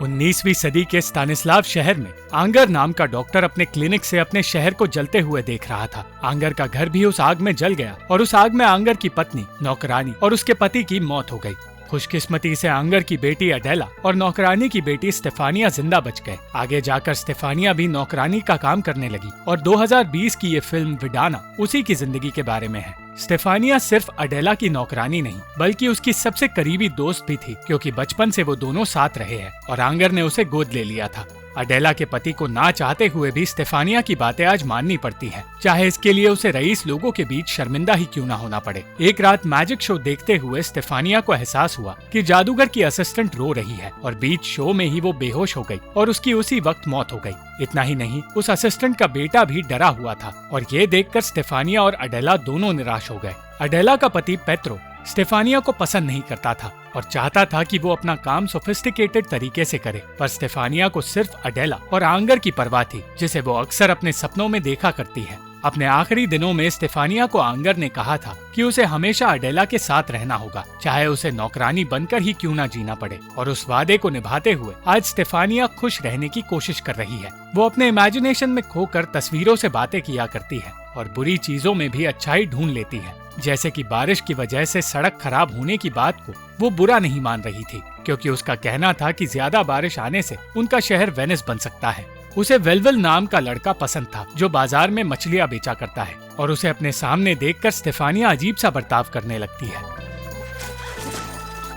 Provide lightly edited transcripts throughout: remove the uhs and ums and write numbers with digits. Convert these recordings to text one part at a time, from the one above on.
19वीं सदी के स्तानिस्लाव शहर में आंगर नाम का डॉक्टर अपने क्लिनिक से अपने शहर को जलते हुए देख रहा था। आंगर का घर भी उस आग में जल गया और उस आग में आंगर की पत्नी, नौकरानी और उसके पति की मौत हो गई। खुशकिस्मती से आंगर की बेटी अडेला और नौकरानी की बेटी स्टेफानिया जिंदा बच गए। आगे जाकर स्टेफानिया भी नौकरानी का काम करने लगी और 2020 की ये फिल्म विडाना उसी की जिंदगी के बारे में है। स्टेफानिया सिर्फ अडेला की नौकरानी नहीं बल्कि उसकी सबसे करीबी दोस्त भी थी, क्योंकि बचपन से वो दोनों साथ रहे हैं और आंगर ने उसे गोद ले लिया था। अडेला के पति को ना चाहते हुए भी स्टेफानिया की बातें आज माननी पड़ती हैं, चाहे इसके लिए उसे रईस लोगों के बीच शर्मिंदा ही क्यों ना होना पड़े। एक रात मैजिक शो देखते हुए स्टेफानिया को एहसास हुआ कि जादूगर की असिस्टेंट रो रही है और बीच शो में ही वो बेहोश हो गई और उसकी उसी वक्त मौत हो गई। इतना ही नहीं, उस असिस्टेंट का बेटा भी डरा हुआ था और ये देखकर स्टेफानिया और अडेला दोनों निराश हो गए। अडेला का पति पेत्रो स्टेफानिया को पसंद नहीं करता था और चाहता था कि वो अपना काम सोफिस्टिकेटेड तरीके से करे, पर स्टेफानिया को सिर्फ अडेला और आंगर की परवाह थी, जिसे वो अक्सर अपने सपनों में देखा करती है। अपने आखिरी दिनों में स्टेफानिया को आंगर ने कहा था कि उसे हमेशा अडेला के साथ रहना होगा, चाहे उसे नौकरानी बनकर ही क्यों ना जीना पड़े। और उस वादे को निभाते हुए आज स्टेफानिया खुश रहने की कोशिश कर रही है। वो अपने इमेजिनेशन में खोकर तस्वीरों से बातें किया करती है और बुरी चीजों में भी अच्छाई ढूंढ लेती है। जैसे कि बारिश की वजह से सड़क खराब होने की बात को वो बुरा नहीं मान रही थी, क्योंकि उसका कहना था कि ज्यादा बारिश आने से उनका शहर वेनिस बन सकता है। उसे वेलवेल नाम का लड़का पसंद था जो बाजार में मछलियां बेचा करता है और उसे अपने सामने देखकर स्टेफानिया अजीब सा बर्ताव करने लगती है।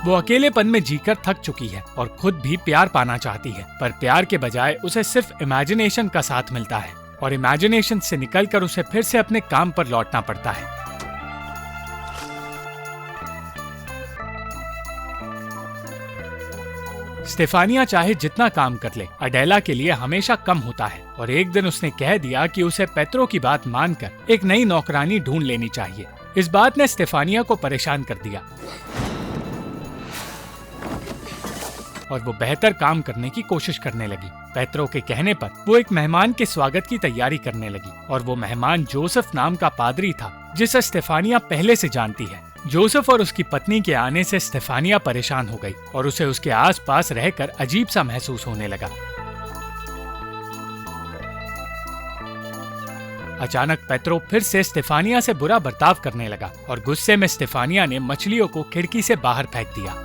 वो अकेलेपन में जीकर थक चुकी है और खुद भी प्यार पाना चाहती है, पर प्यार के बजाय उसे सिर्फ इमेजिनेशन का साथ मिलता है और इमेजिनेशन से निकलकर उसे फिर से अपने काम पर लौटना पड़ता है। स्टेफानिया चाहे जितना काम कर ले, अडेला के लिए हमेशा कम होता है और एक दिन उसने कह दिया कि उसे पेत्रो की बात मानकर एक नई नौकरानी ढूंढ लेनी चाहिए। इस बात ने स्टेफानिया को परेशान कर दिया और वो बेहतर काम करने की कोशिश करने लगी। पेत्रो के कहने पर वो एक मेहमान के स्वागत की तैयारी करने लगी और वो मेहमान जोसेफ नाम का पादरी था, जिसे स्टेफानिया पहले से जानती है। जोसेफ और उसकी पत्नी के आने से स्टेफानिया परेशान हो गई और उसे उसके आसपास रहकर अजीब सा महसूस होने लगा। अचानक पेत्रो फिर से स्टेफानिया से बुरा बर्ताव करने लगा और गुस्से में स्टेफानिया ने मछलियों को खिड़की से बाहर फेंक दिया।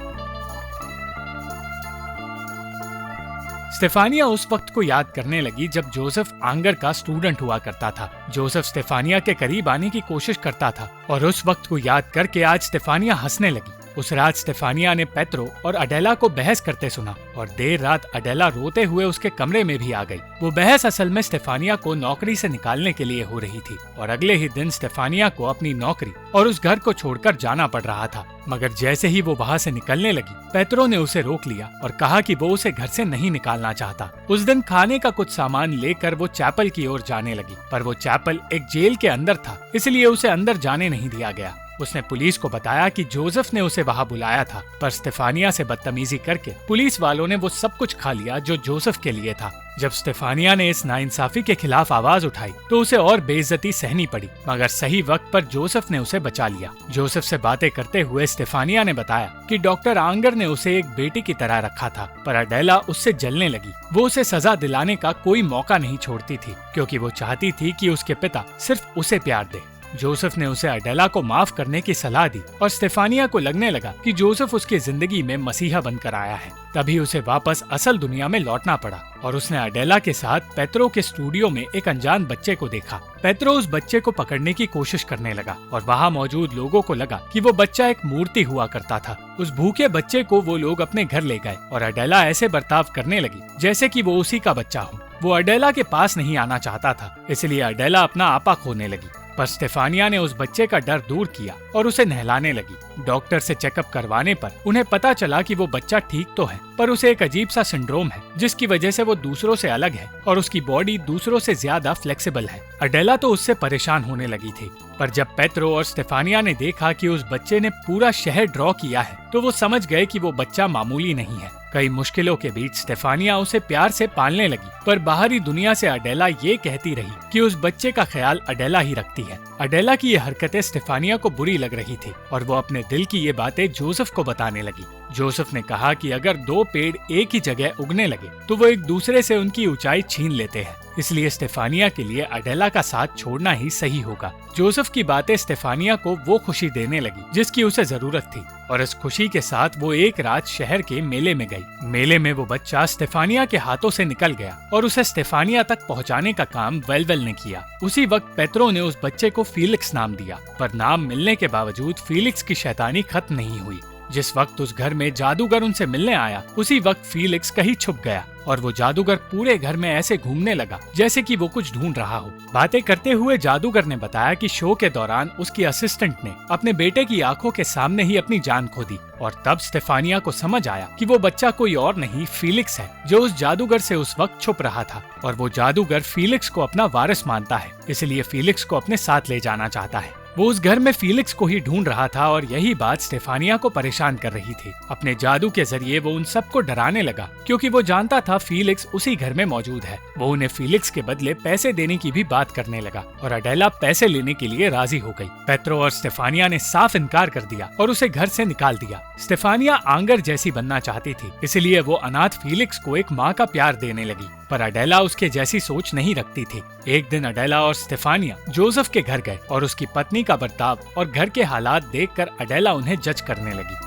स्टेफानिया उस वक्त को याद करने लगी जब जोसेफ आंगर का स्टूडेंट हुआ करता था। जोसेफ स्टेफानिया के करीब आने की कोशिश करता था और उस वक्त को याद करके आज स्टेफानिया हंसने लगी। उस रात स्टेफानिया ने पेत्रो और अडेला को बहस करते सुना और देर रात अडेला रोते हुए उसके कमरे में भी आ गई। वो बहस असल में स्टेफानिया को नौकरी से निकालने के लिए हो रही थी और अगले ही दिन स्टेफानिया को अपनी नौकरी और उस घर को छोड़कर जाना पड़ रहा था। मगर जैसे ही वो वहाँ से निकलने लगी, पेत्रो ने उसे रोक लिया और कहा कि वो उसे घर से नहीं निकालना चाहता। उस दिन खाने का कुछ सामान लेकर वो चैपल की ओर जाने लगी, पर वो चैपल एक जेल के अंदर था, इसलिए उसे अंदर जाने नहीं दिया गया। उसने पुलिस को बताया कि जोसेफ ने उसे वहाँ बुलाया था, पर स्टेफानिया से बदतमीजी करके पुलिस वालों ने वो सब कुछ खा लिया जो जोसेफ के लिए था। जब स्टेफानिया ने इस नाइंसाफी के खिलाफ आवाज उठाई तो उसे और बेइज्जती सहनी पड़ी, मगर सही वक्त पर जोसेफ ने उसे बचा लिया। जोसेफ से बातें करते हुए स्टेफानिया ने बताया कि डॉक्टर आंगर ने उसे एक बेटी की तरह रखा था, पर अडेला उससे जलने लगी। वो उसे सजा दिलाने का कोई मौका नहीं छोड़ती थी, क्योंकि वो चाहती थी कि उसके पिता सिर्फ उसे प्यार दे। जोसेफ ने उसे अडेला को माफ करने की सलाह दी और स्टेफानिया को लगने लगा कि जोसेफ उसकी जिंदगी में मसीहा बनकर आया है। तभी उसे वापस असल दुनिया में लौटना पड़ा और उसने अडेला के साथ पेत्रो के स्टूडियो में एक अनजान बच्चे को देखा। पेत्रो उस बच्चे को पकड़ने की कोशिश करने लगा और वहाँ मौजूद लोगों को लगा कि वो बच्चा एक मूर्ति हुआ करता था। उस भूखे बच्चे को वो लोग अपने घर ले गए और अडेला ऐसे बर्ताव करने लगी जैसे कि वो उसी का बच्चा हो। वो अडेला के पास नहीं आना चाहता था, इसलिए अडेला अपना आपा खोने लगी, पर स्टेफानिया ने उस बच्चे का डर दूर किया और उसे नहलाने लगी। डॉक्टर से चेकअप करवाने पर उन्हें पता चला कि वो बच्चा ठीक तो है, पर उसे एक अजीब सा सिंड्रोम है जिसकी वजह से वो दूसरों से अलग है और उसकी बॉडी दूसरों से ज्यादा फ्लेक्सिबल है। अडेला तो उससे परेशान होने लगी थी, पर जब पेत्रो और स्टेफानिया ने देखा कि उस बच्चे ने पूरा शहर ड्रॉ किया है तो वो समझ गए कि वो बच्चा मामूली नहीं है। कई मुश्किलों के बीच स्टेफानिया उसे प्यार से पालने लगी, पर बाहरी दुनिया से अडेला ये कहती रही कि उस बच्चे का ख्याल अडेला ही रखती है। अडेला की ये हरकतें स्टेफानिया को बुरी लग रही थी और वो अपने दिल की ये बातें जोसेफ को बताने लगी। जोसेफ ने कहा कि अगर दो पेड़ एक ही जगह उगने लगे तो वो एक दूसरे से उनकी ऊंचाई छीन लेते हैं, इसलिए स्टेफानिया के लिए अडेला का साथ छोड़ना ही सही होगा। जोसेफ की बातें स्टेफानिया को वो खुशी देने लगी जिसकी उसे जरूरत थी, और इस खुशी के साथ वो एक रात शहर के मेले में गई। मेले में वो बच्चा स्टेफानिया के हाथों से निकल गया और उसे स्टेफानिया तक पहुंचाने का काम वेलवेल ने किया। उसी वक्त पेत्रो ने उस बच्चे को फीलिक्स नाम दिया, पर नाम मिलने के बावजूद फीलिक्स की शैतानी खत्म नहीं हुई। जिस वक्त उस घर में जादूगर उनसे मिलने आया, उसी वक्त फीलिक्स कहीं छुप गया और वो जादूगर पूरे घर में ऐसे घूमने लगा जैसे कि वो कुछ ढूंढ रहा हो। बातें करते हुए जादूगर ने बताया कि शो के दौरान उसकी असिस्टेंट ने अपने बेटे की आंखों के सामने ही अपनी जान खो दी, और तब स्टेफानिया को समझ आया कि वो बच्चा कोई और नहीं फीलिक्स है, जो उस जादूगर से उस वक्त छुप रहा था। और वो जादूगर फीलिक्स को अपना वारिस मानता है, इसलिए फीलिक्स को अपने साथ ले जाना चाहता है। वो उस घर में फीलिक्स को ही ढूंढ रहा था और यही बात स्टेफानिया को परेशान कर रही थी। अपने जादू के जरिए वो उन सबको डराने लगा, क्योंकि वो जानता था फीलिक्स उसी घर में मौजूद है। वो उन्हें फीलिक्स के बदले पैसे देने की भी बात करने लगा और अडेला पैसे लेने के लिए राजी हो गई। पेत्रो और स्टेफानिया ने साफ इनकार कर दिया और उसे घर से निकाल दिया। स्टेफानिया आंगर जैसी बनना चाहती थी, इसलिए वो अनाथ फीलिक्स को एक माँ का प्यार देने लगी, पर अडेला उसके जैसी सोच नहीं रखती थी। एक दिन अडेला और स्टेफानिया जोसेफ के घर गए और उसकी पत्नी का बर्ताव और घर के हालात देखकर अडेला उन्हें जज करने लगी।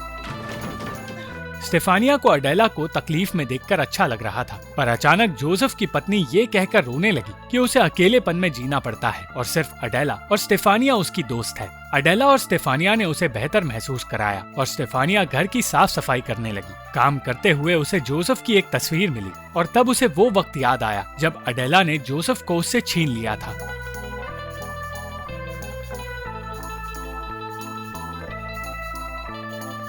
स्टेफानिया को अडेला को तकलीफ में देखकर अच्छा लग रहा था, पर अचानक जोसेफ की पत्नी ये कहकर रोने लगी कि उसे अकेलेपन में जीना पड़ता है और सिर्फ अडेला और स्टेफानिया उसकी दोस्त है। अडेला और स्टेफानिया ने उसे बेहतर महसूस कराया और स्टेफानिया घर की साफ सफाई करने लगी। काम करते हुए उसे जोसेफ की एक तस्वीर मिली और तब उसे वो वक्त याद आया जब अडेला ने जोसेफ को उससे छीन लिया था।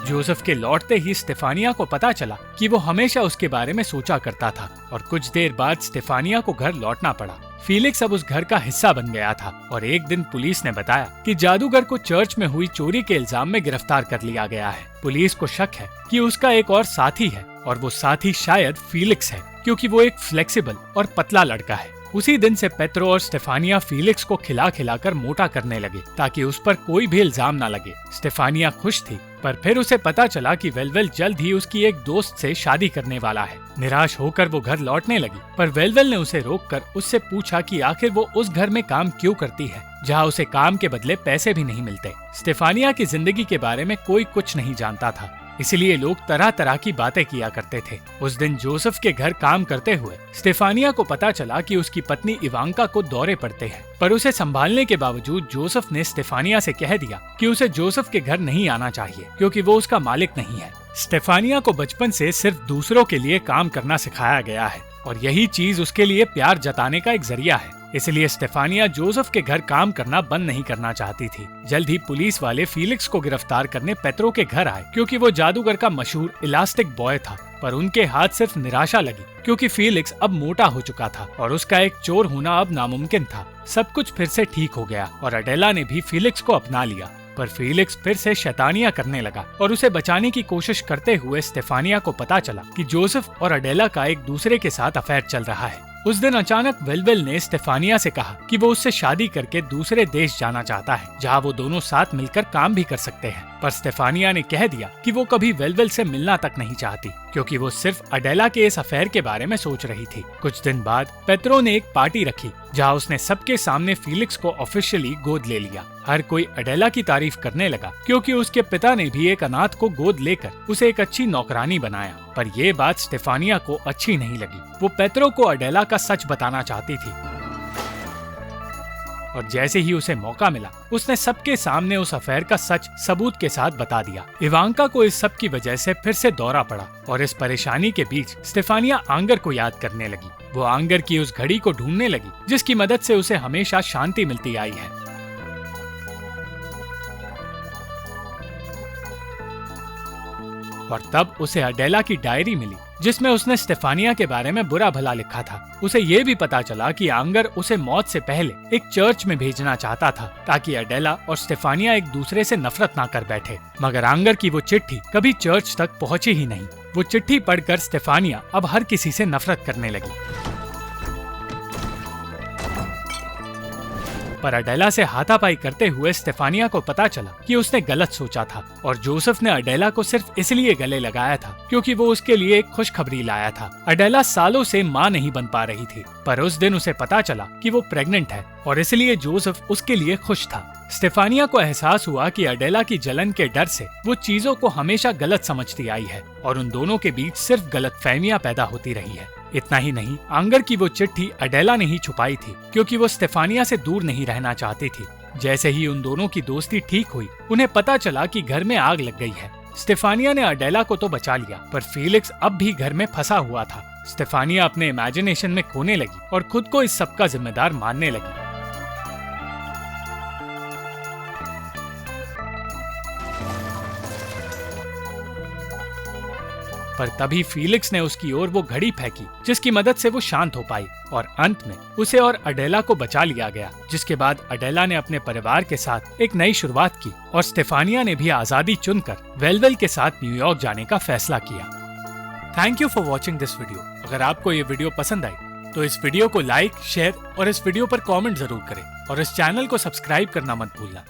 जोसेफ के लौटते ही स्टेफानिया को पता चला कि वो हमेशा उसके बारे में सोचा करता था, और कुछ देर बाद स्टेफानिया को घर लौटना पड़ा। फीलिक्स अब उस घर का हिस्सा बन गया था और एक दिन पुलिस ने बताया कि जादूगर को चर्च में हुई चोरी के इल्जाम में गिरफ्तार कर लिया गया है। पुलिस को शक है कि उसका एक और साथी है और वो साथी शायद फीलिक्स है, क्योंकि वो एक फ्लेक्सिबल और पतला लड़का है। उसी दिन से पेत्रो और स्टेफानिया फीलिक्स को खिला खिलाकर मोटा करने लगे ताकि उस पर कोई भी इल्जाम न लगे। स्टेफानिया खुश थी, पर फिर उसे पता चला कि वेलवेल जल्द ही उसकी एक दोस्त से शादी करने वाला है। निराश होकर वो घर लौटने लगी, पर वेलवेल ने उसे रोककर उससे पूछा कि आखिर वो उस घर में काम क्यों करती है जहाँ उसे काम के बदले पैसे भी नहीं मिलते। स्टेफानिया की जिंदगी के बारे में कोई कुछ नहीं जानता था, इसलिए लोग तरह तरह की बातें किया करते थे। उस दिन जोसेफ के घर काम करते हुए स्टेफानिया को पता चला कि उसकी पत्नी इवांका को दौरे पड़ते हैं, पर उसे संभालने के बावजूद जोसेफ ने स्टेफानिया से कह दिया कि उसे जोसेफ के घर नहीं आना चाहिए, क्योंकि वो उसका मालिक नहीं है। स्टेफानिया को बचपन से सिर्फ दूसरों के लिए काम करना सिखाया गया है और यही चीज उसके लिए प्यार जताने का एक जरिया है, इसलिए स्टेफानिया जोसेफ के घर काम करना बंद नहीं करना चाहती थी। जल्द ही पुलिस वाले फीलिक्स को गिरफ्तार करने पेत्रो के घर आए, क्योंकि वो जादूगर का मशहूर इलास्टिक बॉय था, पर उनके हाथ सिर्फ निराशा लगी, क्योंकि फीलिक्स अब मोटा हो चुका था और उसका एक चोर होना अब नामुमकिन था। सब कुछ फिर से ठीक हो गया और अडेला ने भी फीलिक्स को अपना लिया, पर फीलिक्स फिर से शैतानियां करने लगा और उसे बचाने की कोशिश करते हुए स्टेफानिया को पता चला कि जोसेफ और अडेला का एक दूसरे के साथ अफेयर चल रहा है। उस दिन अचानक वेलवेल ने स्टेफानिया से कहा कि वो उससे शादी करके दूसरे देश जाना चाहता है, जहाँ वो दोनों साथ मिलकर काम भी कर सकते हैं। पर स्टेफानिया ने कह दिया कि वो कभी वेलवेल से मिलना तक नहीं चाहती, क्योंकि वो सिर्फ अडेला के इस अफेयर के बारे में सोच रही थी। कुछ दिन बाद पेत्रो ने एक पार्टी रखी, जहाँ उसने सबके सामने फीलिक्स को ऑफिशियली गोद ले लिया। हर कोई अडेला की तारीफ करने लगा, क्योंकि उसके पिता ने भी एक अनाथ को गोद लेकर उसे एक अच्छी नौकरानी बनाया। पर ये बात स्टेफानिया को अच्छी नहीं लगी। वो पेत्रो को अडेला का सच बताना चाहती थी और जैसे ही उसे मौका मिला उसने सबके सामने उस अफेयर का सच सबूत के साथ बता दिया। इवांका को इस सब की वजह से फिर से दौरा पड़ा और इस परेशानी के बीच स्टेफानिया आंगर को याद करने लगी। वो आंगर की उस घड़ी को ढूंढने लगी जिसकी मदद से उसे हमेशा शांति मिलती आई है। और तब उसे अडेला की डायरी मिली, जिसमें उसने स्टेफानिया के बारे में बुरा भला लिखा था। उसे ये भी पता चला कि आंगर उसे मौत से पहले एक चर्च में भेजना चाहता था, ताकि अडेला और स्टेफानिया एक दूसरे से नफरत ना कर बैठे। मगर आंगर की वो चिट्ठी कभी चर्च तक पहुंची ही नहीं। वो चिट्ठी पढ़कर स्टेफानिया अब हर किसी से नफरत करने लगी। पर अडेला से हाथापाई करते हुए स्टेफानिया को पता चला कि उसने गलत सोचा था और जोसेफ ने अडेला को सिर्फ इसलिए गले लगाया था क्योंकि वो उसके लिए एक खुशखबरी लाया था। अडेला सालों से मां नहीं बन पा रही थी, पर उस दिन उसे पता चला कि वो प्रेग्नेंट है और इसलिए जोसेफ उसके लिए खुश था। स्टेफानिया को एहसास हुआ कि अडेला की जलन के डर से वो चीजों को हमेशा गलत समझती आई है और उन दोनों के बीच सिर्फ गलतफहमियां पैदा होती रही है। इतना ही नहीं, आंगर की वो चिट्ठी अडेला ने ही छुपाई थी क्योंकि वो स्टेफानिया से दूर नहीं रहना चाहती थी। जैसे ही उन दोनों की दोस्ती ठीक हुई, उन्हें पता चला कि घर में आग लग गई है। स्टेफानिया ने अडेला को तो बचा लिया, पर फेलिक्स अब भी घर में फंसा हुआ था। स्टेफानिया अपने इमेजिनेशन में खोने लगी और खुद को इस सब का जिम्मेदार मानने लगी। पर तभी फेलिक्स ने उसकी ओर वो घड़ी फेंकी जिसकी मदद से वो शांत हो पाई और अंत में उसे और अडेला को बचा लिया गया, जिसके बाद अडेला ने अपने परिवार के साथ एक नई शुरुआत की और स्टेफानिया ने भी आजादी चुनकर वेलवेल के साथ न्यूयॉर्क जाने का फैसला किया। Thank you for watching this video. अगर आपको ये वीडियो पसंद आई तो इस वीडियो को लाइक, शेयर और इस वीडियो पर कॉमेंट जरूर करें और इस चैनल को सब्सक्राइब करना मत भूलना।